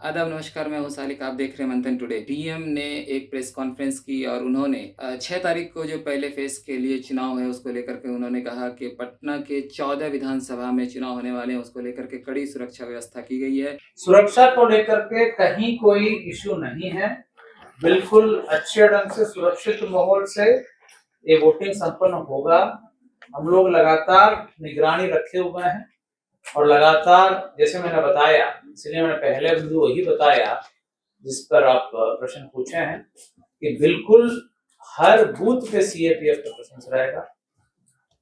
आदाब नमस्कार, मैं हूँ सालिक। आप देख रहे हैं मंथन टुडे। पीएम ने एक प्रेस कॉन्फ्रेंस की और उन्होंने 6 तारीख को जो पहले फेज़ के लिए चुनाव है उसको लेकर के उन्होंने कहा कि पटना के 14 विधानसभा में चुनाव होने वाले हैं, उसको लेकर के कड़ी सुरक्षा व्यवस्था की गई है। सुरक्षा को लेकर के कहीं कोई इश्यू नहीं है। बिल्कुल अच्छे ढंग से सुरक्षित माहौल से ये वोटिंग संपन्न होगा। हम लोग लगातार निगरानी रखे हुए हैं और लगातार, जैसे मैंने बताया, इसलिए मैंने पहले बिंदु वही बताया जिस पर आप प्रश्न पूछे हैं कि बिल्कुल हर बूथ पे सीएपीएफ का प्रेजेंस रहेगा।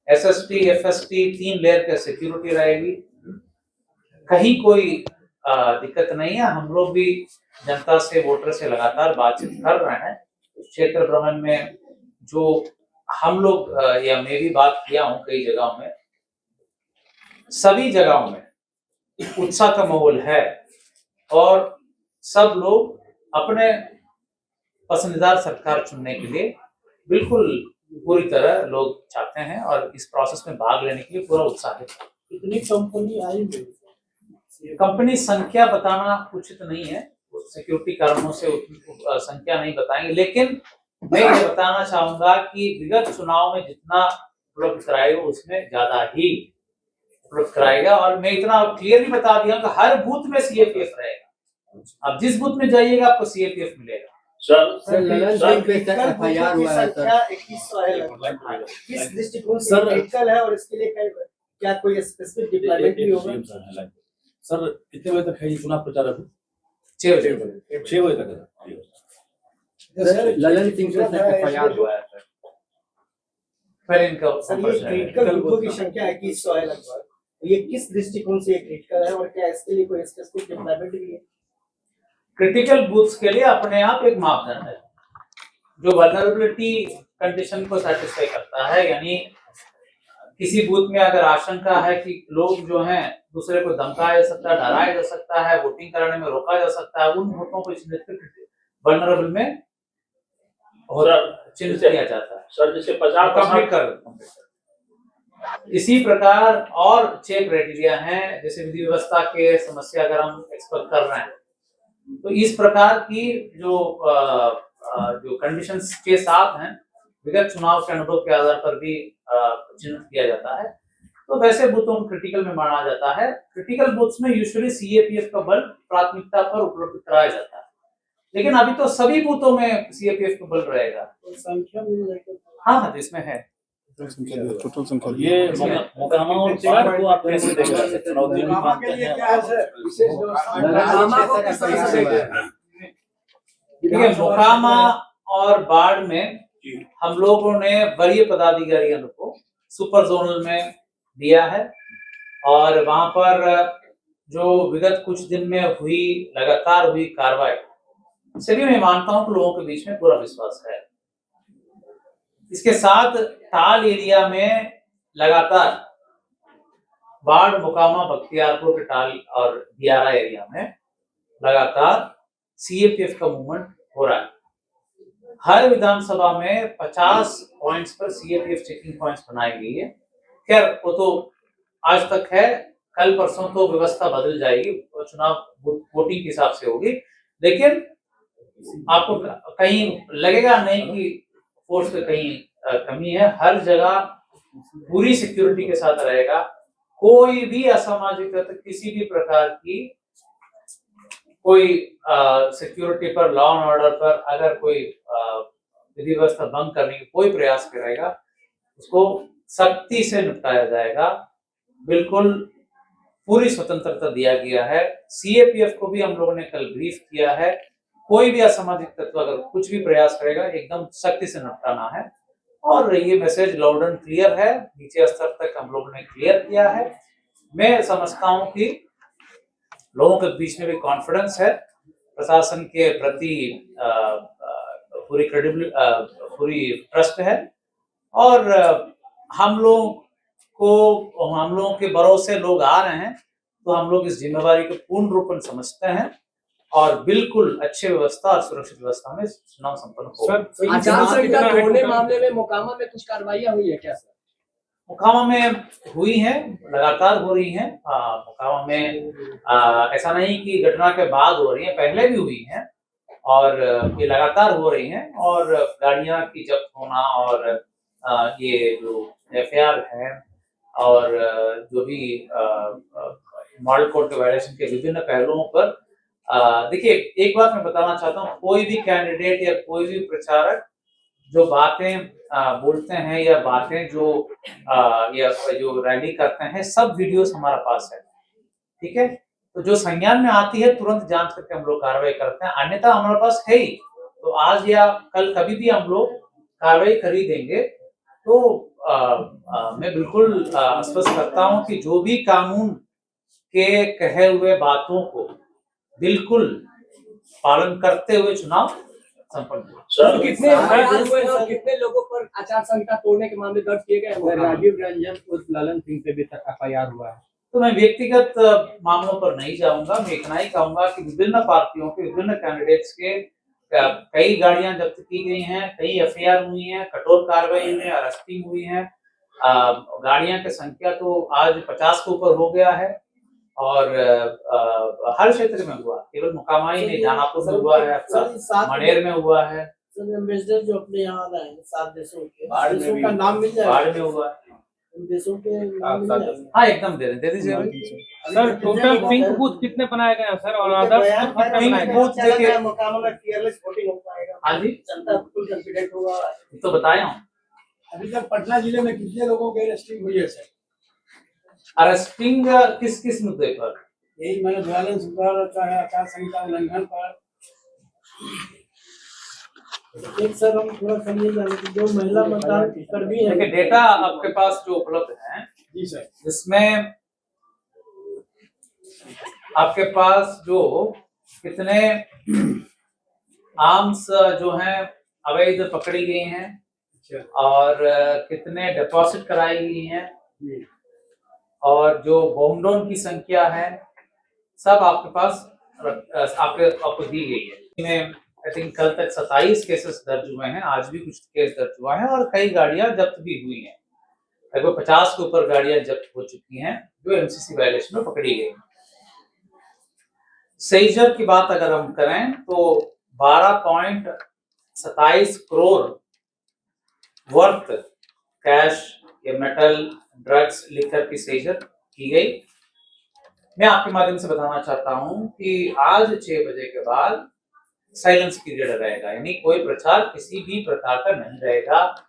एसएसटी एफएसटी 3 लेयर का सिक्योरिटी रहेगी। कहीं कोई दिक्कत नहीं है। हम लोग भी जनता से, वोटर से लगातार बातचीत कर रहे हैं। क्षेत्र भ्रमण में जो हम लोग या मैं भी बात किया हूँ कई जगहों में, सभी जगहों में उत्साह का माहौल है और सब लोग अपने पसंदीदा सरकार चुनने के लिए बिल्कुल पूरी तरह लोग चाहते हैं और इस प्रोसेस में भाग लेने के लिए पूरा उत्साहित है। कितनी कंपनी आई? कंपनी संख्या बताना उचित नहीं है, सिक्योरिटी कारणों से संख्या नहीं बताएंगे, लेकिन मैं ये बताना चाहूंगा कि विगत चुनाव में जितना उपलब्ध कराएगा उसमें ज्यादा ही उपलब्ध कराएगा। और मैं इतना क्लियरली बता दिया कि हर बूथ में सीएपीएफ रहेगा। अब जिस बूथ में जाइएगा आपको सीएपीएफ मिलेगा। सर ललन सिंह पे एफआईआर हुआ है सर। 2100 है लगभग। किस दृष्टिकोण से क्रिटिकल है और इसके लिए क्या कोई स्पेसिफिक डिप्लॉयमेंट भी होगा? सर कितने बजे तक है ये चुनाव प्रचार? अभी 6 बजे तक है। सर ललन सिंह पे एफआईआर हुआ है सर। पहले इनका सर ये क्रिटिकल बूथों की संख्या 2100 है लगभग। ये किस दृष्टिकोण से क्रिटिकल है और क्या इसके लिए कोई स्पेसिफिक डिप्लॉयमेंट भी है? क्रिटिकल बूथ्स के लिए अपने आप एक मापदंड है जो वल्नरेबिलिटी कंडीशन को सेटिस्फाई करता है। यानी किसी बूथ में अगर आशंका है कि लोग जो हैं दूसरे को धमकाया जा सकता है, डराया जा सकता है, वोटिंग कराने में रोका जा सकता है, उन बूथों को चिन्हित वल्नरेबल में चिन्हित किया जाता है। सर जैसे 50% कर इसी प्रकार और 6 क्राइटेरिया हैं। जैसे विधि व्यवस्था के समस्या अगर हम एक्सपेक्ट कर रहे हैं तो इस प्रकार की जो कंडीशंस के साथ हैं, विगत चुनाव के अनुभव के आधार पर भी चिन्हित किया जाता है। तो वैसे बूथों को क्रिटिकल में माना जाता है। क्रिटिकल बूथ्स में यूजुअली सीएपीएफ का बल प्राथमिकता पर उपलब्ध कराया जाता है, लेकिन अभी तो सभी बूथों में सीएपीएफ का बल रहेगा। तो संख्या मिल जाएगी? हाँ, इसमें है टोटल संख्या। ये मोकामा और बाढ़ को आप कैसे देख रहे हैं? मोकामा के लिए क्या है सर विशेष ठीक है। मोकामा और बाढ़ में हम लोगों ने वरीय पदाधिकारियों को सुपर जोनल में दिया है और वहां पर जो विगत कुछ दिन में लगातार हुई कार्रवाई से भी मैं मानता हूं कि लोगों के बीच में पूरा विश्वास है। इसके साथ टाल एरिया में लगातार बाढ़, मोकामा, बख्तियारपुर के टाल और दियारा एरिया में लगातार सीएपीएफ का मूवमेंट हो रहा है। हर विधानसभा में 50 पॉइंट्स पर सीएपीएफ चेकिंग पॉइंट्स बनाई गई है। खैर वो तो आज तक है, कल परसों तो व्यवस्था बदल जाएगी, चुनाव वोटिंग के हिसाब से होगी, लेकिन आपको कहीं लगेगा नहीं कि फोर्स पे कहीं कमी है। हर जगह पूरी सिक्योरिटी के साथ रहेगा। कोई भी असामाजिक तत्व किसी भी प्रकार की कोई सिक्योरिटी पर, लॉ एंड ऑर्डर पर अगर कोई विधि व्यवस्था भंग करने की कोई प्रयास करेगा उसको सख्ती से निपटाया जाएगा। बिल्कुल पूरी स्वतंत्रता दिया गया है। सीएपीएफ को भी हम लोगों ने कल ब्रीफ किया है। कोई भी असामाजिक तत्व अगर कुछ भी प्रयास करेगा एकदम सख्ती से निपटाना है और ये मैसेज लाउड एंड क्लियर है। नीचे स्तर तक हम लोगों ने क्लियर किया है। मैं समझता हूं कि लोगों के बीच में भी कॉन्फिडेंस है, प्रशासन के प्रति पूरी पूरी ट्रस्ट है और हम लोगों के भरोसे लोग आ रहे हैं, तो हम लोग इस जिम्मेवारी को पूर्ण रूप में समझते हैं और बिल्कुल अच्छी व्यवस्था और सुरक्षित व्यवस्था में चुनाव संपन्न होगा। आचार संहिता तोड़ने मामले में मोकामा में कुछ कार्रवाई हुई है क्या सर? मोकामा में हुई हैं, लगातार हो रही हैं। मोकामा में ऐसा नहीं कि घटना के बाद हो रही हैं, पहले भी हुई हैं और ये लगातार हो रही हैं। और गाड़ियां की जब्त होना और ये जो एफआईआर है और जो भी मॉडल कोड के वायलेशन के विभिन्न पहलुओं पर देखिए, एक बात मैं बताना चाहता हूँ, कोई भी कैंडिडेट या कोई भी प्रचारक जो बातें बोलते हैं या बातें जो या जो रैली करते हैं, सब वीडियोस हमारे पास है, ठीक है। तो जो संज्ञान में आती है तुरंत जांच करके हम लोग कार्रवाई करते हैं, अन्यथा हमारे पास है ही तो आज या कल कभी भी हम लोग कार्रवाई कर ही देंगे। तो मैं बिल्कुल स्पष्ट करता हूं कि जो भी कानून के कहे हुए बातों को बिल्कुल पालन करते हुए चुनाव संपन्न हुआ। सर कितने एफआईआर हुए हैं और कितने लोगों पर आचार संहिता तोड़ने के मामले दर्ज किए गए हैं? राजीव रंजन उर्फ ललन सिंह पे भी एफआईआर हुआ है। तो मैं व्यक्तिगत मामलों पर नहीं जाऊंगा, मैं इतना ही कहूंगा कि विभिन्न पार्टियों के विभिन्न कैंडिडेट्स के कई गाड़ियां जब्त की गई हैं, कई एफआईआर हुई हैं, कठोर कार्रवाई हुई है, अरेस्टिंग हुई है। गाड़ियां की संख्या तो आज 50 के ऊपर हो गया है और हर क्षेत्र में हुआ, केवल मोकामा ही नहीं, दानापुर में हुआ है, मनेर में हुआ है, एम्बेसडर जो अपने यहाँ आए हैं 7 देशों के, देशों का नाम मिल जाएगा, बाढ़ में हुआ है। उन देशों के नाम मिल जाएगा। हाँ एकदम दे दीजिए भाई। सर टोटल पिंक बूथ कितने बनाए गए हैं सर और अदर्स कितने बनाए गए? बूथ देखिए, मोकामा में fearless voting हो पाएगा। हाँ जी, जनता बिल्कुल कॉन्फिडेंट होगा। तो बताया हूँ। अभी तक पटना जिले में कितने लोगों की अरेस्टिंग हुई है सर? अरेस्टिंग किस मुद्दे पर? यही मैंने वायलेंस पर चाहे आचार संहिता उल्लंघन पर। एक सर हम थोड़ा समझिए जाने की जो महिला मतदान कर्मी है, देखिए डेटा आपके पास जो उपलब्ध है जी सर, जिसमें आपके पास जो कितने आर्म्स जो हैं अवैध पकड़ी गई हैं और कितने डिपॉजिट कराई गई हैं और जो बॉन्डोन की संख्या है, सब आपके पास आपको दी गई है। इनमें आई थिंक कल तक 27 केसेस दर्ज हुए हैं, आज भी कुछ केस दर्ज हुआ है और कई गाड़ियां जब्त भी हुई हैं। लगभग 50 के ऊपर गाड़ियां जब्त हो चुकी हैं जो एमसीसी वायलेशन में पकड़ी गई। सेजर की बात अगर हम करें तो 12.27 करोड़ वर्थ कैश या मेटल, ड्रग्स, लिकर की सेजर की गई। मैं आपके माध्यम से बताना चाहता हूं कि आज 6 बजे के बाद साइलेंस पीरियड रहेगा, यानी कोई प्रचार किसी भी प्रकार का नहीं रहेगा,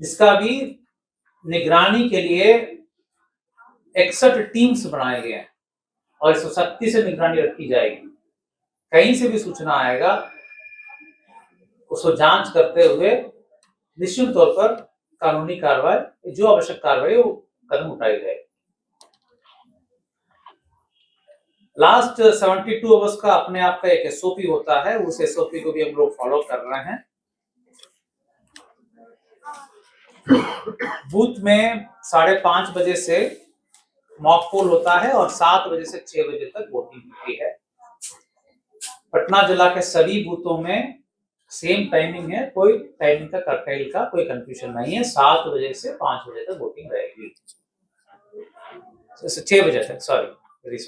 जिसका भी निगरानी के लिए 61 टीम्स बनाए गए हैं और इस सख्ती से निगरानी रखी जाएगी। कहीं से भी सूचना आएगा उसको जांच करते हुए निश्चित तौर पर कानूनी कार्रवाई, जो आवश्यक कार्रवाई वो कदम उठाई जाएगी। लास्ट 72 आवर्स का अपने आप का एक एसओपी होता है, उस एसओपी को भी हम लोग फॉलो कर रहे हैं। बूथ में 5:30 बजे से मॉक पोल होता है और 7 बजे से 6 बजे तक वोटिंग होती है। पटना जिला के सभी बूथों में सेम टाइमिंग है, कोई टाइमिंग का कर्टेल का कोई कंफ्यूजन नहीं है। 7 बजे से 5 बजे तक वोटिंग रहेगी, 6 बजे तक, सॉरी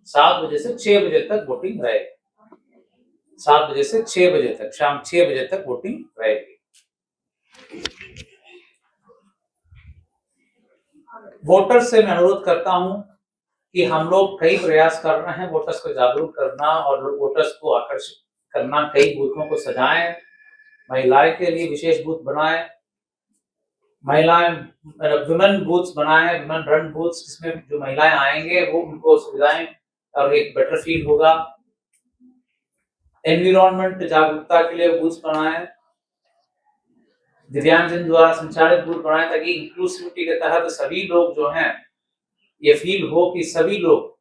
7 बजे से 6 बजे तक वोटिंग रहेगी। 7 बजे से 6 बजे तक, शाम 6 बजे तक वोटिंग रहेगी। वोटर्स से मैं अनुरोध करता हूं कि हम लोग कई प्रयास कर रहे हैं वोटर्स को जागरूक करना और वोटर्स को आकर्षित करना। कई बूथों को सजाएं, महिलाएं के लिए विशेष बूथ बनाएं, महिलाएं विमेन बूथ्स बनाएं, विमेन रन बूथ्स, जिसमें जो महिलाएं आएंगे वो उनको सुविधाएं और एक बेटर फील होगा। एनवायरमेंट जागरूकता के लिए बूथ बनाएं, दिव्यांगजन द्वारा संचालित बूथ बनाएं ताकि इंक्लूसिविटी के तहत सभी लोग जो हैं ये फील हो कि सभी लोग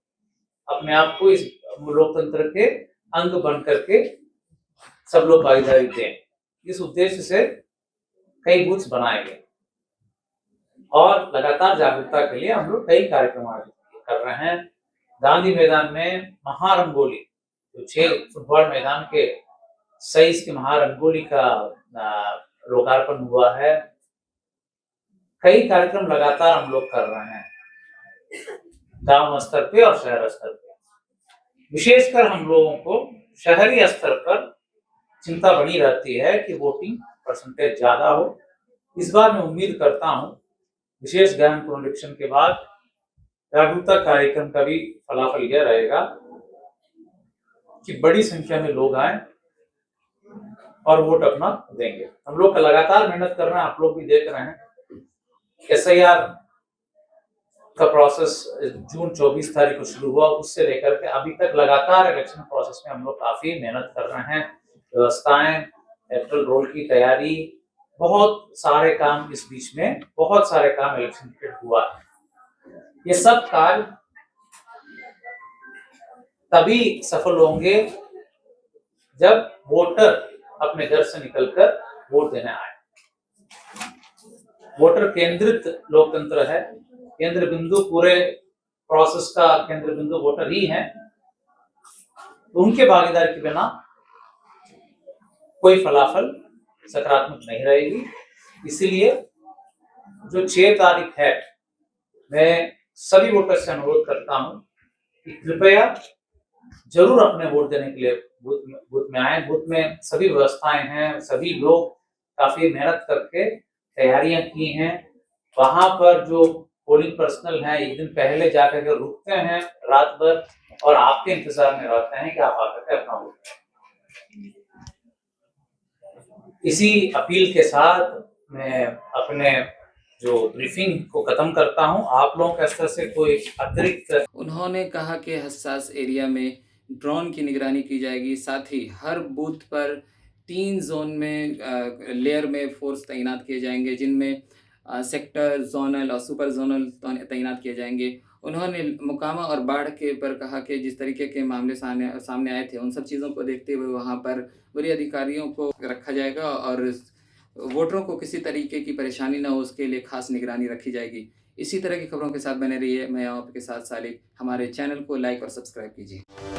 अपने आप को इस लोकतंत्र के अंग बन करके सब लोग भागीदारी दें। इस उद्देश्य से कई बूथ बनाए गए और लगातार जागरूकता के लिए हम लोग कई कार्यक्रम आयोजित कर रहे हैं। गांधी मैदान में महारंगोली, जो 6 फुटबॉल मैदान के साइज की महारंगोली का लोकार्पण हुआ है। कई कार्यक्रम लगातार हम लोग कर रहे हैं, गांव स्तर पे और शहर स्तर पे। विशेषकर हम लोगों को शहरी स्तर पर चिंता बनी रहती है कि वोटिंग परसेंटेज ज्यादा हो। इस बार मैं उम्मीद करता हूं विशेष गहन पुनरीक्षण के बाद जागरूकता कार्यक्रम का भी फलाफल यह रहेगा कि बड़ी संख्या में लोग आए और वोट अपना देंगे। हम लोग लगातार मेहनत कर रहे हैं, आप लोग भी देख रहे हैं। SIR का प्रोसेस जून 24 तारीख को शुरू हुआ, उससे लेकर के अभी तक लगातार इलेक्शन प्रोसेस में हम लोग काफी मेहनत कर रहे हैं। व्यवस्थाएं, इलेक्टोरल रोल की तैयारी, बहुत सारे काम, इस बीच में बहुत सारे काम इलेक्शन के हुआ है। ये सब कार्य तभी सफल होंगे जब वोटर अपने घर से निकलकर वोट देने आए। वोटर केंद्रित लोकतंत्र है, केंद्र बिंदु पूरे प्रोसेस का केंद्र बिंदु वोटर ही है। तो उनके भागीदारी के बिना कोई फलाफल सकारात्मक नहीं रहेगी। इसीलिए जो 6 तारीख है, मैं सभी वोटर से अनुरोध करता हूं कि कृपया जरूर अपने वोट देने के लिए बूथ में आए। बूथ में सभी व्यवस्थाएं हैं, सभी लोग काफी मेहनत करके तैयारियां की हैं। वहां पर जो पोलिंग पर्सनल है, एक दिन पहले जाकर के रुकते हैं रात भर और आपके इंतजार में रहते हैं कि आप आकर के अपना वोट दें। इसी अपील के साथ मैं अपने जो ब्रीफिंग को खत्म करता हूं। आप लोगों के स्तर से कोई अतिरिक्त। उन्होंने कहा कि हसास एरिया में ड्रोन की निगरानी की जाएगी, साथ ही हर बूथ पर 3 जोन में लेयर में फोर्स तैनात किए जाएंगे, जिनमें सेक्टर, जोनल और सुपर जोनल तैनात किए जाएंगे। उन्होंने मोकामा और बाढ़ के पर कहा कि जिस तरीके के मामले सामने आए थे, उन सब चीज़ों को देखते हुए वहाँ पर वरीय अधिकारियों को रखा जाएगा और वोटरों को किसी तरीके की परेशानी ना हो, उसके लिए खास निगरानी रखी जाएगी। इसी तरह की खबरों के साथ बने रहिए। मैं आपके साथ सालिक। हमारे चैनल को लाइक और सब्सक्राइब कीजिए।